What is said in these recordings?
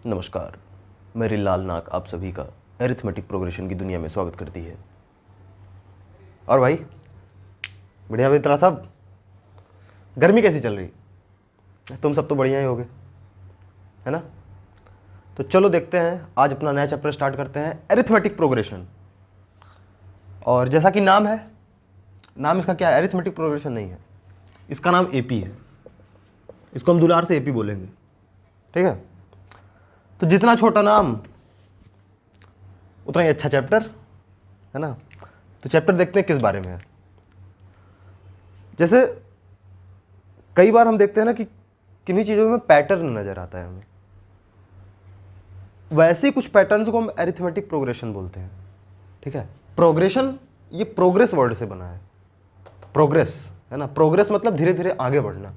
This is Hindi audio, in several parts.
नमस्कार, मेरी लाल नाक आप सभी का एरिथमेटिक प्रोग्रेशन की दुनिया में स्वागत करती है। और भाई बढ़िया मित्रा साहब, गर्मी कैसी चल रही? तुम सब तो बढ़िया ही होगे, है ना? तो चलो देखते हैं, आज अपना नया चैप्टर स्टार्ट करते हैं, एरिथमेटिक प्रोग्रेशन। और जैसा कि नाम है, नाम इसका क्या है? एरिथमेटिक प्रोग्रेशन नहीं है, इसका नाम एपी है। इसको हम दुलार से एपी बोलेंगे, ठीक है? तो जितना छोटा नाम उतना ही अच्छा चैप्टर, है ना? तो चैप्टर देखते हैं किस बारे में है। जैसे कई बार हम देखते हैं ना कि किन्हीं चीज़ों में पैटर्न नज़र आता है हमें, वैसे ही कुछ पैटर्न्स को हम एरिथमेटिक प्रोग्रेशन बोलते हैं, ठीक है? प्रोग्रेशन ये प्रोग्रेस वर्ड से बना है, प्रोग्रेस, है ना? प्रोग्रेस मतलब धीरे धीरे आगे बढ़ना।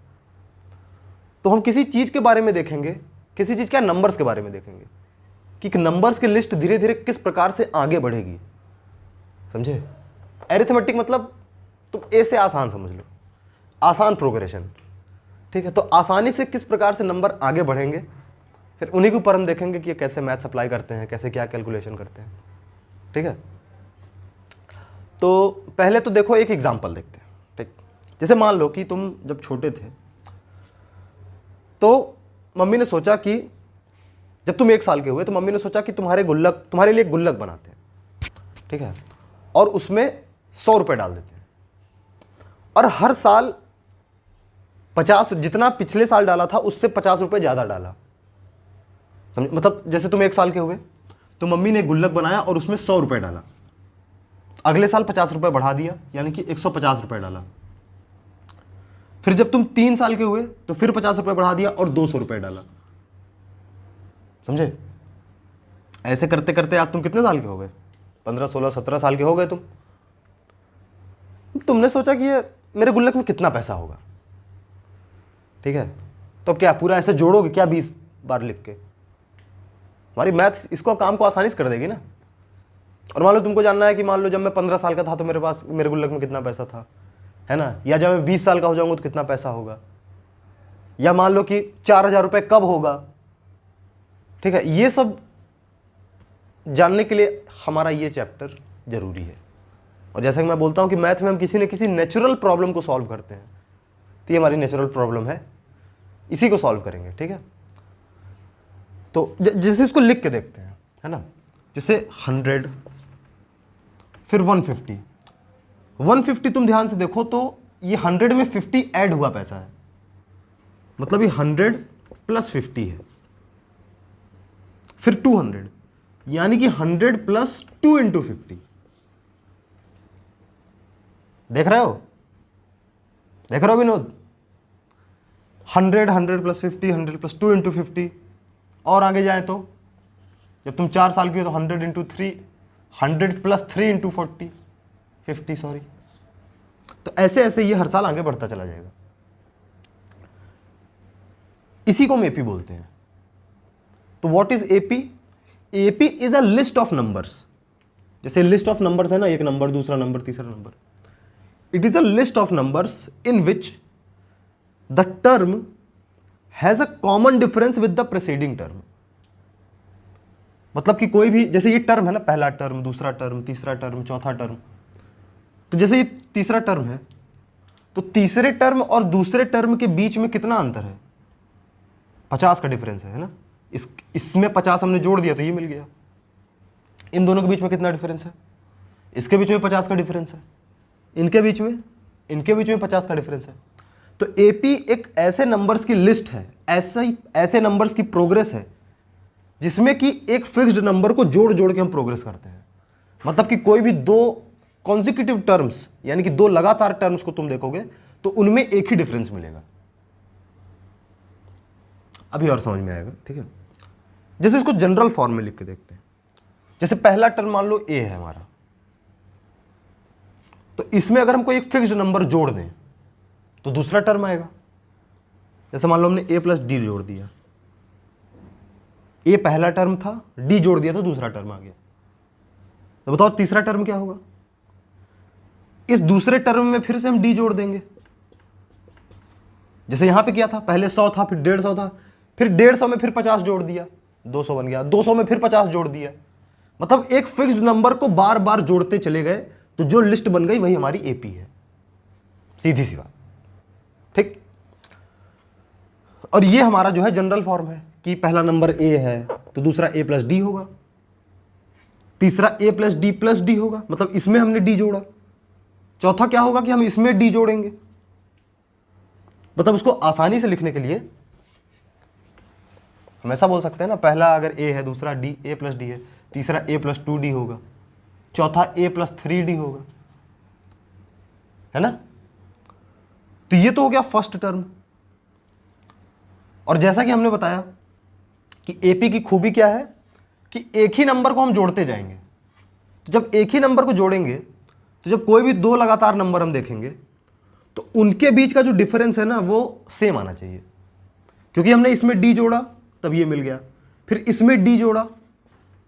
तो हम किसी चीज़ के बारे में देखेंगे, किसी चीज़ के नंबर्स के बारे में देखेंगे कि नंबर्स की लिस्ट धीरे धीरे किस प्रकार से आगे बढ़ेगी, समझे? एरिथमेटिक मतलब तुम ए से आसान समझ लो, आसान प्रोग्रेशन, ठीक है? तो आसानी से किस प्रकार से नंबर आगे बढ़ेंगे, फिर उन्हीं के ऊपर हम देखेंगे कि ये कैसे मैथ अप्लाई करते हैं, कैसे क्या कैलकुलेशन करते हैं, ठीक है? तो पहले तो देखो, एक एग्जांपल देखते हैं, ठीक? जैसे मान लो कि तुम जब छोटे थे तो मम्मी ने सोचा कि जब तुम 1 साल के हुए तो मम्मी ने सोचा कि तुम्हारे लिए गुल्लक बनाते हैं, ठीक है? और उसमें 100 रुपये डाल देते हैं, और हर साल 50, जितना पिछले साल डाला था उससे 50 रुपये ज़्यादा डाला, समझ? मतलब जैसे तुम 1 साल के हुए तो मम्मी ने गुल्लक बनाया और उसमें 100 रुपये डाला, अगले साल 50 रुपये बढ़ा दिया, यानी कि 150 रुपये डाला। फिर जब तुम 3 साल के हुए तो फिर 50 रुपये बढ़ा दिया और 200 रुपये डाला, समझे? ऐसे करते करते आज तुम कितने साल के हो गए? 15, 16, 17 साल के हो गए तुम। तुमने सोचा कि ये मेरे गुल्लक में कितना पैसा होगा, ठीक है? तो अब क्या पूरा ऐसे जोड़ोगे क्या 20 बार लिख के? हमारी मैथ्स इसको काम को आसानी से कर देगी ना। और मान लो तुमको जानना है कि मान लो जब मैं 15 साल का था तो मेरे गुल्लक में कितना पैसा था, है ना? या जब मैं 20 साल का हो जाऊंगा तो कितना पैसा होगा, या मान लो कि 4000 रुपये कब होगा, ठीक है? ये सब जानने के लिए हमारा ये चैप्टर जरूरी है। और जैसा कि मैं बोलता हूं कि मैथ में हम किसी न किसी नेचुरल प्रॉब्लम को सॉल्व करते हैं, तो ये हमारी नेचुरल प्रॉब्लम है, इसी को सॉल्व करेंगे, ठीक है? तो जैसे इसको लिख के देखते हैं, है ना? जैसे 100, फिर 150। 150 तुम ध्यान से देखो तो ये 100 में 50 ऐड हुआ पैसा है, मतलब ये 100 प्लस 50 है। फिर 200, यानी कि 100 प्लस 2 इंटू 50। देख रहे हो विनोद? 100, 100 plus 50, 100 plus 2 into 50। और आगे जाए तो जब तुम 4 साल की हो तो 100 इंटू 3, 100 प्लस 3 इंटू 50, सॉरी। तो ऐसे ऐसे ये हर साल आगे बढ़ता चला जाएगा। इसी को हम एपी बोलते हैं। तो what is AP? AP is a list of numbers. जैसे लिस्ट ऑफ नंबर्स है ना, एक नंबर, दूसरा नंबर, तीसरा number. It is a list of numbers in which the term has a common difference with the preceding term. मतलब कि कोई भी, जैसे ये टर्म है ना, पहला टर्म, दूसरा टर्म, तीसरा टर्म, चौथा टर्म। तो जैसे ये तीसरा टर्म है तो तीसरे टर्म और दूसरे टर्म के बीच में कितना अंतर है? 50 का डिफरेंस है ना? इसमें 50 हमने जोड़ दिया तो ये मिल गया। इन दोनों के बीच में कितना डिफरेंस है? इसके बीच में 50 का डिफरेंस है, इनके बीच में 50 का डिफरेंस है। तो एपी एक ऐसे नंबर्स की लिस्ट है, ऐसे नंबर्स की प्रोग्रेस है जिसमें कि एक फिक्स्ड नंबर को जोड़ जोड़ के हम प्रोग्रेस करते हैं। मतलब कि कोई भी 2 कॉन्जिक्यूटिव टर्म्स, यानी कि 2 लगातार टर्म्स को तुम देखोगे तो उनमें एक ही डिफरेंस मिलेगा। अभी और समझ में आएगा, ठीक है? जैसे इसको जनरल फॉर्म में लिख के देखते हैं। जैसे पहला टर्म मान लो ए है हमारा, तो इसमें अगर हमको एक फिक्स्ड नंबर जोड़ दें तो दूसरा टर्म आएगा। जैसे मान लो हमने ए प्लस डी जोड़ दिया, ए पहला टर्म था, डी जोड़ दिया तो दूसरा टर्म आ गया। तो बताओ तीसरा टर्म क्या होगा? इस दूसरे टर्म में फिर से हम डी जोड़ देंगे। जैसे यहां पे किया था, पहले 100 था, फिर 150 था, फिर 150 में फिर 50 जोड़ दिया, 200 बन गया, 200 में फिर 50 जोड़ दिया, मतलब एक फिक्स्ड नंबर को बार बार जोड़ते चले गए तो जो लिस्ट बन गई वही हमारी एपी है, सीधी सी बात, ठीक। और ये हमारा जो है जनरल फॉर्म है कि पहला नंबर ए है तो दूसरा ए प्लस डी होगा, तीसरा ए प्लस डी होगा, मतलब इसमें हमने डी जोड़ा, चौथा क्या होगा कि हम इसमें डी जोड़ेंगे। मतलब उसको आसानी से लिखने के लिए हम ऐसा बोल सकते हैं ना, पहला अगर ए है, दूसरा डी, ए प्लस डी है, तीसरा ए प्लस 2d होगा, चौथा ए प्लस 3d होगा, है ना। तो ये तो हो गया फर्स्ट टर्म। और जैसा कि हमने बताया कि एपी की खूबी क्या है कि एक ही नंबर को हम जोड़ते जाएंगे। तो जब एक ही नंबर को जोड़ेंगे तो जब कोई भी दो लगातार नंबर हम देखेंगे तो उनके बीच का जो डिफरेंस है ना वो सेम आना चाहिए, क्योंकि हमने इसमें डी जोड़ा तब ये मिल गया, फिर इसमें डी जोड़ा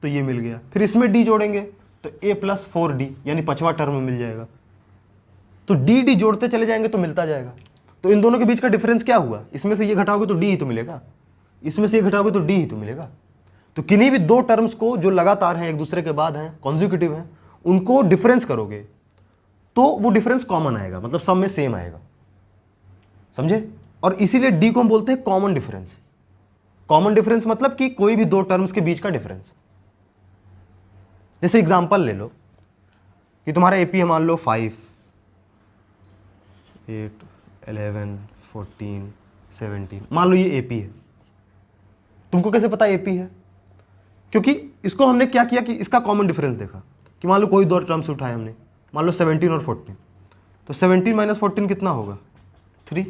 तो ये मिल गया, फिर इसमें डी जोड़ेंगे तो ए प्लस 4d यानी पांचवा टर्म मिल जाएगा। तो डी डी जोड़ते चले जाएंगे तो मिलता जाएगा। तो इन दोनों के बीच का डिफरेंस क्या हुआ, इसमें से ये घटाओगे तो डी ही तो मिलेगा, इसमें से ये घटाओगे तो डी ही तो मिलेगा। तो किन्हीं भी दो टर्म्स को जो लगातार हैं, एक दूसरे के बाद हैं, कॉन्जिक्यूटिव हैं, उनको डिफरेंस करोगे तो वो डिफरेंस कॉमन आएगा, मतलब सब में सेम आएगा, समझे। और इसीलिए डी को हम बोलते हैं कॉमन डिफरेंस। कॉमन डिफरेंस मतलब कि कोई भी दो टर्म्स के बीच का डिफरेंस। जैसे एग्जांपल ले लो कि तुम्हारा एपी है मान लो 5, 8, 11, 14, 17, मान लो ये एपी है। तुमको कैसे पता एपी है? क्योंकि इसको हमने क्या किया कि इसका कॉमन डिफरेंस देखा कि मान लो कोई दो टर्म्स उठाए हमने, मान लो 17 और 14, तो 17 माइनस 14 कितना होगा 3,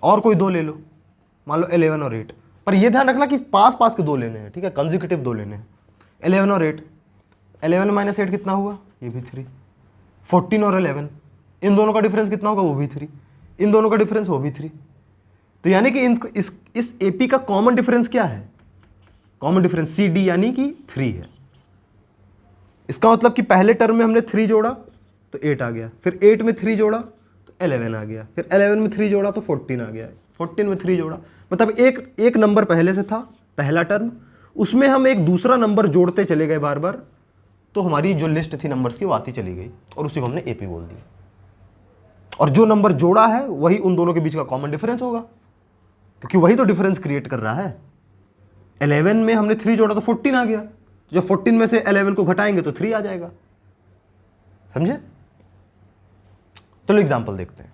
और कोई दो ले लो मान लो 11 और 8, पर ये ध्यान रखना कि पास पास के दो लेने हैं, ठीक है, कंसेक्यूटिव दो लेने हैं। 11 और 8, 11 माइनस 8 कितना हुआ, ये भी 3, 14 और 11 इन दोनों का डिफरेंस कितना होगा, वो भी 3, इन दोनों का डिफरेंस वो भी 3। तो यानी कि इस एपी का कॉमन डिफरेंस क्या है, कॉमन डिफरेंस सी डी यानी कि 3 है। इसका मतलब कि पहले टर्म में हमने 3 जोड़ा तो 8 आ गया, फिर 8 में 3 जोड़ा तो 11 आ गया, फिर 11 में 3 जोड़ा तो 14 आ गया, 14 में 3 जोड़ा, मतलब एक नंबर पहले से था पहला टर्म, उसमें हम एक दूसरा नंबर जोड़ते चले गए बार बार, तो हमारी जो लिस्ट थी नंबर्स की वो आती चली गई और उसी को हमने एपी बोल दिया। और जो नंबर जोड़ा है वही उन दोनों के बीच का कॉमन डिफरेंस होगा, क्योंकि वही तो डिफरेंस क्रिएट कर रहा है। 11 में हमने 3 जोड़ा तो 14 आ गया, तो जब 14 में से 11 को घटाएंगे तो 3 आ जाएगा, समझे। चलो एग्जांपल देखते हैं।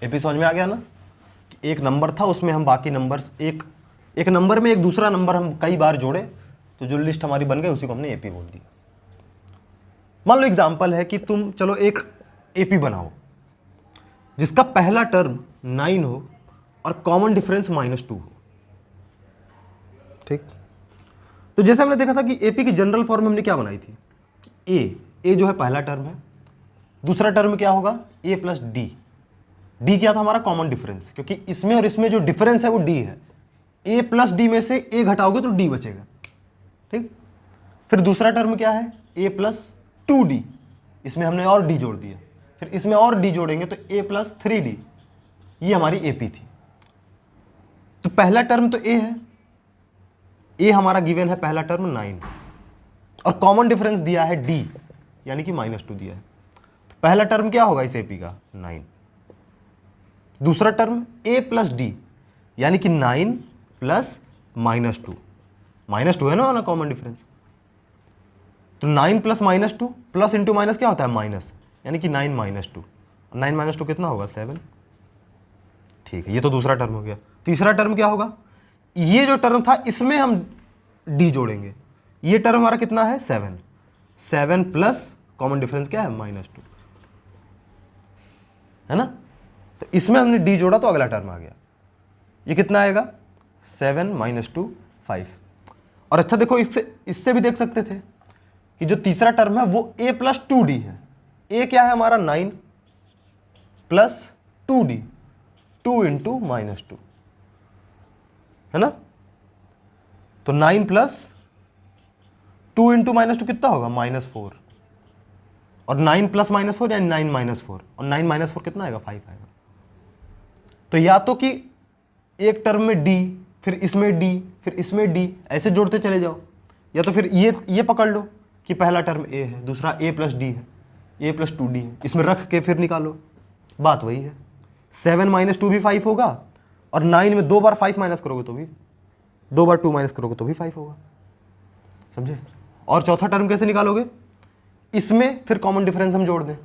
एपी समझ में आ गया ना, कि एक नंबर था उसमें हम बाकी नंबर्स एक नंबर में एक दूसरा नंबर हम कई बार जोड़े तो जो लिस्ट हमारी बन गई उसी को हमने एपी बोल दिया। मान लो एग्जांपल है कि तुम चलो एक एपी बनाओ जिसका पहला टर्म 9 हो और कॉमन डिफरेंस -2 हो, ठीक। तो जैसे हमने देखा था कि एपी की जनरल फॉर्म हमने क्या बनाई थी कि ए जो है पहला टर्म है, दूसरा टर्म क्या होगा ए प्लस डी। डी क्या था हमारा कॉमन डिफरेंस, क्योंकि इसमें और इसमें जो डिफरेंस है वो डी है। ए प्लस डी में से ए घटाओगे तो डी बचेगा, ठीक। फिर दूसरा टर्म क्या है ए प्लस 2d, इसमें हमने और डी जोड़ दिया, फिर इसमें और डी जोड़ेंगे तो ए प्लस 3d, ये हमारी एपी थी। तो पहला टर्म तो ए है, ए हमारा गिवन है पहला टर्म 9 और कॉमन डिफरेंस दिया है डी यानी कि -2 दिया है। तो पहला टर्म क्या होगा इस एपी का 9, दूसरा टर्म ए प्लस डी यानी कि 9 प्लस -2, -2 है ना कॉमन डिफरेंस, तो 9 प्लस -2 प्लस इंटू माइनस क्या होता है माइनस, यानी कि 9 -2, 9 - 2 कितना होगा 7, ठीक है। ये तो दूसरा टर्म हो गया। तीसरा टर्म क्या होगा, ये जो टर्म था इसमें हम डी जोड़ेंगे, ये टर्म हमारा कितना है 7 प्लस कॉमन डिफरेंस क्या है -2, है ना। तो इसमें हमने डी जोड़ा तो अगला टर्म आ गया, ये कितना आएगा 7 - 2 5। और अच्छा देखो इससे भी देख सकते थे कि जो तीसरा टर्म है वो a प्लस 2d है। a क्या है हमारा 9 प्लस 2d, 2 इंटू -2, है ना। तो 9 प्लस 2 इंटू -2 कितना होगा -4, और 9 प्लस -4 यानी 9 - 4, और 9 - 4 कितना आएगा 5 आएगा। तो या तो कि एक टर्म में डी, फिर इसमें डी, फिर इसमें डी, ऐसे जोड़ते चले जाओ, या तो फिर ये पकड़ लो कि पहला टर्म ए है, दूसरा ए प्लस डी है, ए प्लस 2d है, इसमें रख के फिर निकालो, बात वही है। 7 माइनस 2 भी 5 होगा, और 9 में 2 बार 5 माइनस करोगे तो भी, 2 बार 2 माइनस करोगे तो भी 5 होगा, समझे। और चौथा टर्म कैसे निकालोगे, इसमें फिर कॉमन डिफरेंस हम जोड़ दें,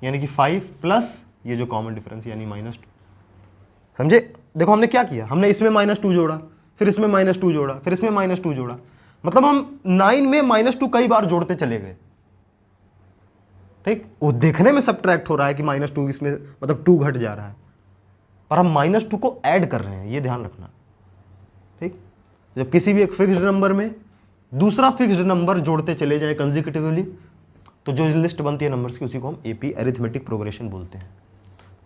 यानी कि 5 प्लस ये जो कॉमन डिफरेंस यानी -2, समझे। देखो हमने क्या किया, हमने इसमें -2 जोड़ा, फिर इसमें -2 जोड़ा, फिर इसमें -2 जोड़ा, मतलब हम 9 में -2 कई बार जोड़ते चले गए, ठीक। वो देखने में सब्ट्रैक्ट हो रहा है कि -2 इसमें मतलब 2 घट जा रहा है, पर हम -2 को ऐड कर रहे हैं, ये ध्यान रखना, ठीक। जब किसी भी एक फिक्स्ड नंबर में दूसरा फिक्स्ड नंबर जोड़ते चले जाए कंसेक्यूटिवली, तो जो लिस्ट बनती है नंबर्स की उसी को हम एपी अरिथमेटिक प्रोग्रेशन बोलते हैं।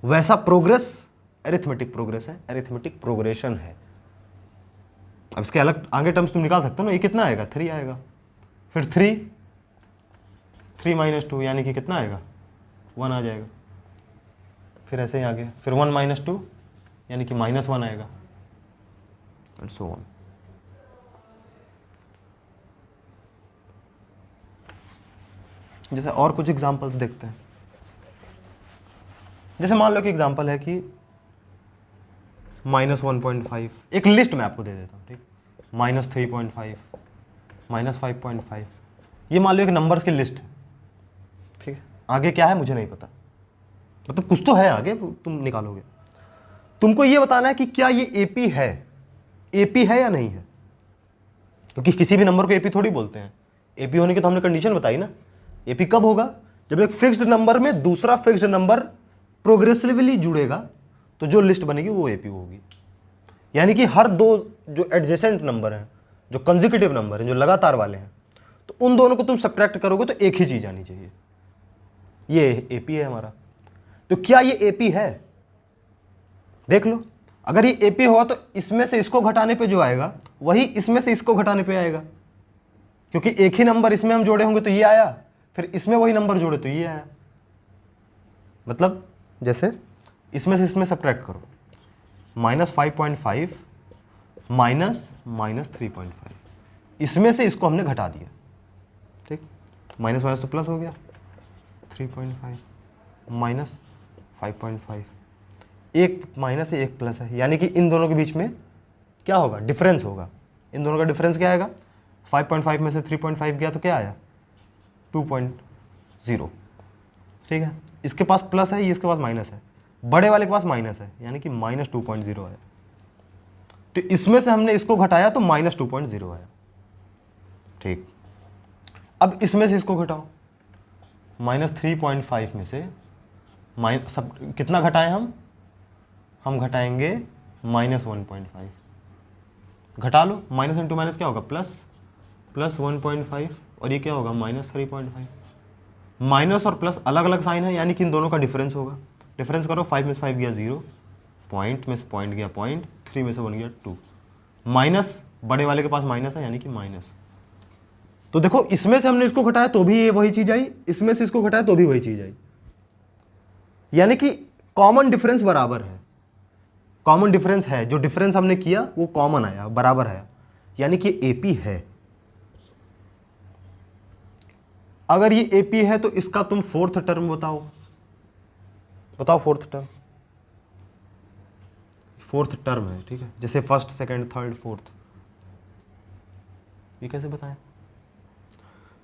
वैसा प्रोग्रेस अरिथमेटिक प्रोग्रेस है, अरिथमेटिक प्रोग्रेशन है। अब इसके अलग आगे टर्म्स तुम निकाल सकते हो ना, ये कितना आएगा, 3 आएगा, फिर 3 माइनस 2 यानी कि कितना आएगा, 1 आ जाएगा, फिर ऐसे ही आगे, फिर 1 माइनस 2 यानी कि -1 आएगा, एंड सो ऑन। जैसे और कुछ एग्जांपल्स देखते हैं, जैसे मान लो कि एग्जांपल है कि -1.5, एक लिस्ट मैं आपको दे देता हूँ, ठीक, -3.5, -5.5, ये मान लो एक नंबर्स की लिस्ट है, ठीक है। आगे क्या है मुझे नहीं पता, मतलब कुछ तो है आगे, तुम निकालोगे। तुमको ये बताना है कि क्या ये एपी है, एपी है या नहीं है, क्योंकि किसी भी नंबर को एपी थोड़ी बोलते हैं। एपी होने की तो हमने कंडीशन बताई ना। एपी कब होगा, जब एक फिक्स्ड नंबर में दूसरा फिक्स्ड नंबर प्रोग्रेसिवली जुड़ेगा, तो जो लिस्ट बनेगी वो एपी होगी। यानी कि हर दो जो एडजेसेंट नंबर हैं, जो कंसेक्यूटिव नंबर हैं, जो लगातार वाले हैं, तो उन दोनों को तुम सब्ट्रैक्ट करोगे तो एक ही चीज आनी चाहिए, ये एपी है हमारा। तो क्या ये एपी है, देख लो। अगर ये एपी हुआ तो इसमें से इसको घटाने पे जो आएगा वही इसमें से इसको घटाने पे आएगा, क्योंकि एक ही नंबर इसमें हम जोड़े होंगे तो ये आया, फिर इसमें वही नंबर जोड़े तो ये आया। मतलब जैसे इसमें से इसमें सब्ट्रैक्ट करो, -5.5 माइनस 3.5, इसमें से इसको हमने घटा दिया, ठीक। माइनस माइनस तो प्लस हो गया, 3.5 माइनस 5.5, एक माइनस है एक प्लस है, यानी कि इन दोनों के बीच में क्या होगा, डिफरेंस होगा। इन दोनों का डिफरेंस क्या आएगा, 5.5 में से 3.5 गया तो क्या आया, 2.0, ठीक है। इसके पास प्लस है, ये इसके पास माइनस है, बड़े वाले के पास माइनस है, यानी कि -2.0 है। तो इसमें से हमने इसको घटाया तो -2.0 आया, ठीक। अब इसमें से इसको घटाओ, -3.5 में से सब कितना घटाएं हम घटाएंगे -1.5, घटा लो, माइनस इंटू माइनस क्या होगा, प्लस 1.5, और ये क्या होगा -3.5। माइनस और प्लस अलग अलग साइन है, यानी कि इन दोनों का डिफरेंस होगा। डिफरेंस करो, 5 में से 5 गया 0, पॉइंट में से पॉइंट गया पॉइंट, 3 में से 1 गया 2, माइनस बड़े वाले के पास माइनस है, यानी कि माइनस। तो देखो इसमें से हमने इसको घटाया तो भी ये वही चीज आई, इसमें से इसको घटाया तो भी वही चीज आई, यानी कि कॉमन डिफरेंस बराबर है। कॉमन डिफरेंस है, जो डिफरेंस हमने किया वो कॉमन आया, बराबर आया, यानी कि एपी है। अगर ये एपी है तो इसका तुम फोर्थ टर्म बताओ, फोर्थ टर्म है, ठीक है। जैसे फर्स्ट, सेकंड, थर्ड, फोर्थ, ये कैसे बताएं।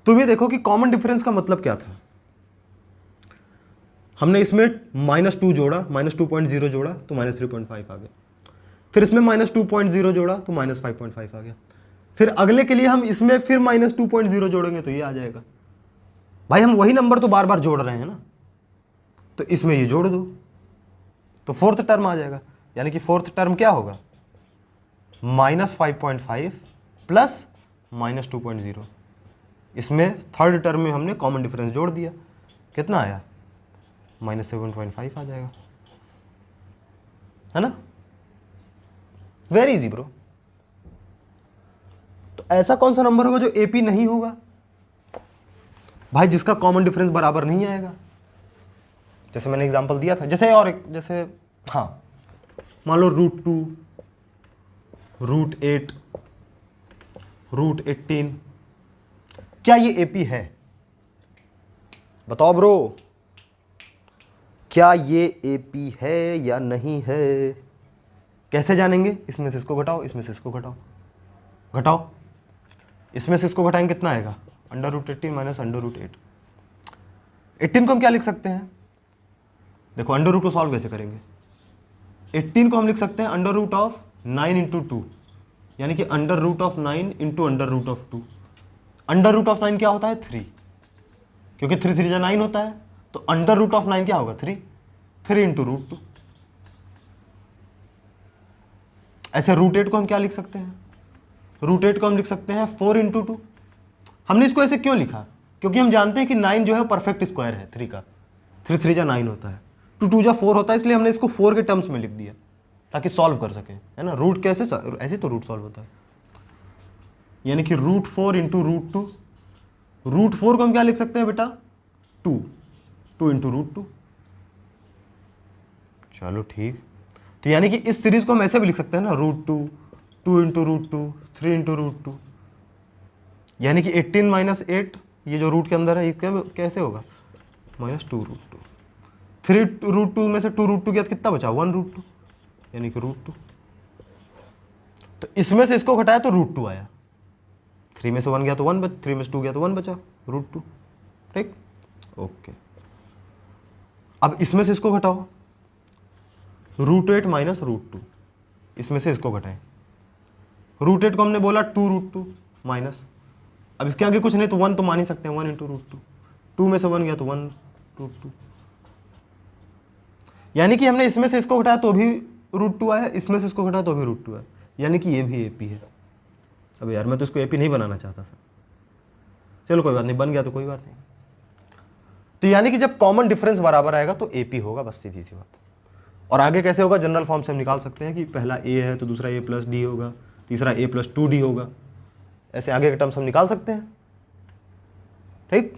तुम ये देखो कि कॉमन डिफरेंस का मतलब क्या था। हमने इसमें -2 जोड़ा, -2.0 जोड़ा तो -3.5 आ गया, फिर इसमें -2.0 जोड़ा तो -5.5 आ गया, फिर अगले के लिए हम इसमें फिर -2.0 जोड़ेंगे तो ये आ जाएगा। भाई हम वही नंबर तो बार बार जोड़ रहे हैं ना, तो इसमें ये जोड़ दो तो फोर्थ टर्म आ जाएगा, यानी कि फोर्थ टर्म क्या होगा, -5.5 प्लस -2.0। इसमें थर्ड टर्म में हमने कॉमन डिफरेंस जोड़ दिया, कितना आया, -7.5 आ जाएगा, है ना। Very easy bro. तो ऐसा कौन सा नंबर होगा जो एपी नहीं होगा भाई, जिसका कॉमन डिफरेंस बराबर नहीं आएगा। जैसे मैंने एग्जांपल दिया था, जैसे और एक, जैसे हाँ मान लो √2, √8, √18, क्या ये एपी है? बताओ ब्रो, क्या ये एपी है या नहीं है? कैसे जानेंगे? इसमें से इसको घटाओ, इसमें से इसको घटाओ, घटाओ, इसमें से इसको घटाएंगे कितना आएगा? √18 माइनस √8। 18 को हम क्या लिख सकते हैं? देखो अंडर रूट को सॉल्व कैसे करेंगे? 18 को हम लिख सकते हैं √9 इंटू 2, यानी कि √9 इंटू √2। √9 क्या होता है? 3, क्योंकि 3 3 9 होता है, तो √9 क्या होगा? 3 इंटू √2। ऐसे √8 को हम क्या लिख सकते हैं? √8 को हम लिख सकते हैं 4 इंटू 2। हमने इसको ऐसे क्यों लिखा? क्योंकि हम जानते हैं कि 9 जो है परफेक्ट स्क्वायर है 3 का। 3 3 9 होता है, 2 2 4 होता है, इसलिए हमने इसको 4 के टर्म्स में लिख दिया ताकि सॉल्व कर सकें, है ना। रूट कैसे? ऐसे तो रूट सॉल्व होता है, यानी कि √4 इंटू √2। √4 को हम क्या लिख सकते हैं बेटा? 2 इंटू √2। चलो ठीक, तो यानी कि इस सीरीज को हम ऐसे भी लिख सकते हैं ना, √2, 2 इंटू √2, 3 इंटू √2, यानी कि 18 माइनस 8, ये जो रूट के अंदर है ये कैसे होगा? -2√2। 3 √2 में से 2 √2 गया तो कितना बचा? 1 √2, यानी कि √2। तो इसमें से इसको घटाया तो √2 आया, 3 में से 1 गया तो 1 बचा, 3 में से 2 गया तो 1 बचा, √2। ठीक, ओके। अब इसमें से इसको घटाओ, √8 माइनस √2, इसमें से इसको घटाएं। √8 को हमने बोला 2 √2 माइनस, अब इसके आगे कुछ नहीं तो 1 तो मान ही सकते हैं, 1 इंटू √2। 2 में से 1 गया तो 1 √2, यानी कि हमने इसमें से इसको घटाया तो भी √2 आया, इसमें से इसको घटाया तो भी √2 आया, यानी कि ये भी एपी है। अब यार मैं तो इसको एपी नहीं बनाना चाहता था, चलो कोई बात नहीं, बन गया तो कोई बात नहीं। तो यानी कि जब कॉमन डिफरेंस बराबर आएगा तो एपी होगा, बस सीधी सी बात। और आगे कैसे होगा? जनरल फॉर्म से हम निकाल सकते हैं कि पहला ए है तो दूसरा a + d होगा, तीसरा a + 2d होगा, ऐसे आगे के टर्म्स हम निकाल सकते हैं। ठीक।